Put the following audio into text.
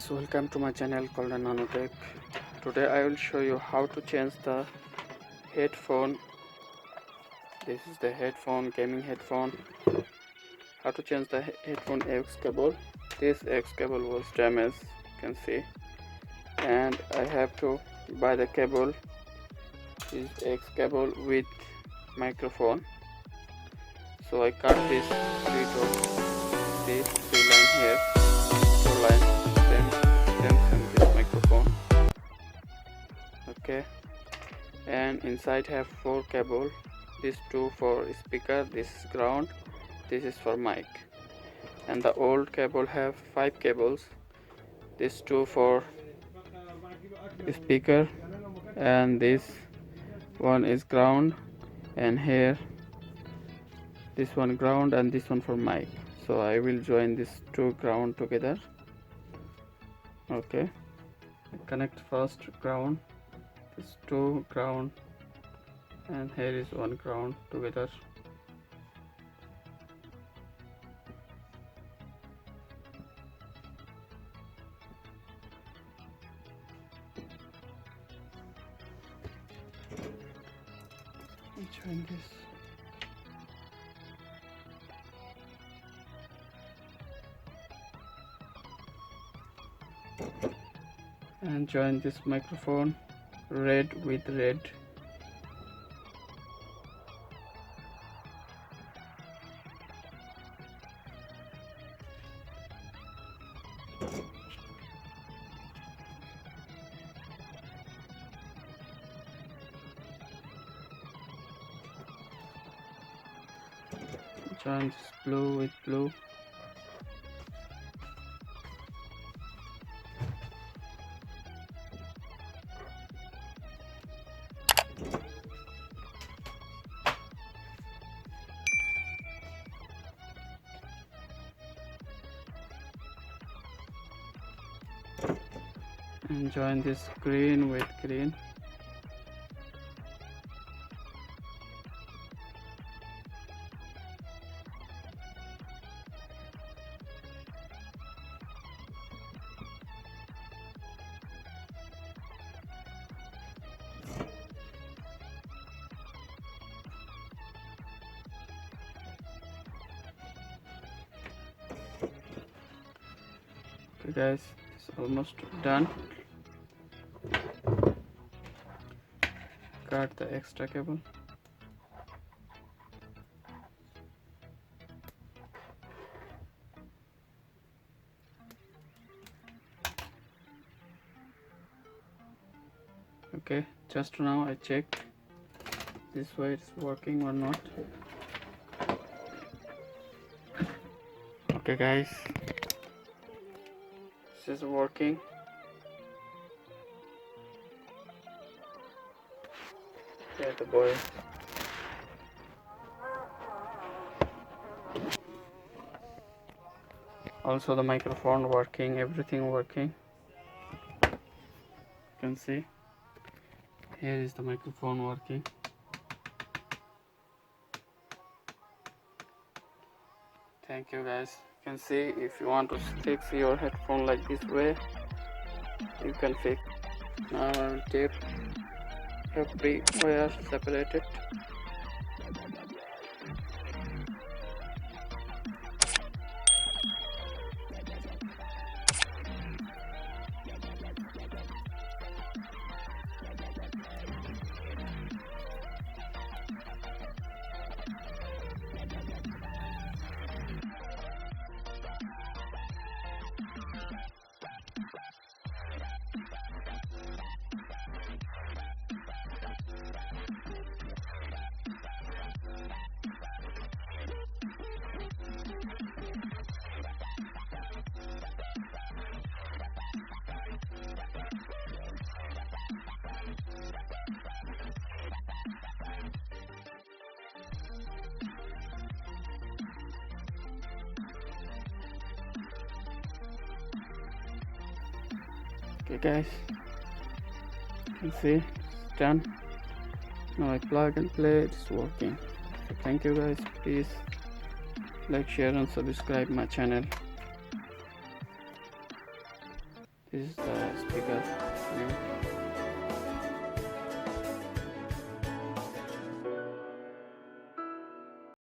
guys, welcome to my channel called Nanotech. Today I will show you how to change the headphone. This is the headphone, gaming headphone. How to change the headphone aux cable. This aux cable was damaged, you can see, and I have to buy the cable. This aux cable with microphone. So I cut this three line here, 4 line, then this microphone. Okay, and inside have 4 cable. This 2 for speaker, this is ground, this is for mic. And the old cable have 5 cables. This 2 for speaker, and this one is ground, and here this one ground and this one for mic. So I will join these 2 ground together. Okay, connect first ground, this 2 ground, and here is 1 ground together. Join this. And join this microphone, red with red. Join this blue with blue. And join this green with green. Okay guys, it's almost done. Cut the extra cable. Okay, just now I checked this way it's working or not. Okay guys, this is working. Yeah, the boy. Also the microphone working, everything working. You can see here is the microphone working. Thank you guys. You can see if you want to fix your headphone like this way, you can fix. Now I will tape every wire separated. Okay guys, you can see it's done. Now I plug and play, it's working. So thank you guys, please like, share and subscribe my channel. This is the speaker.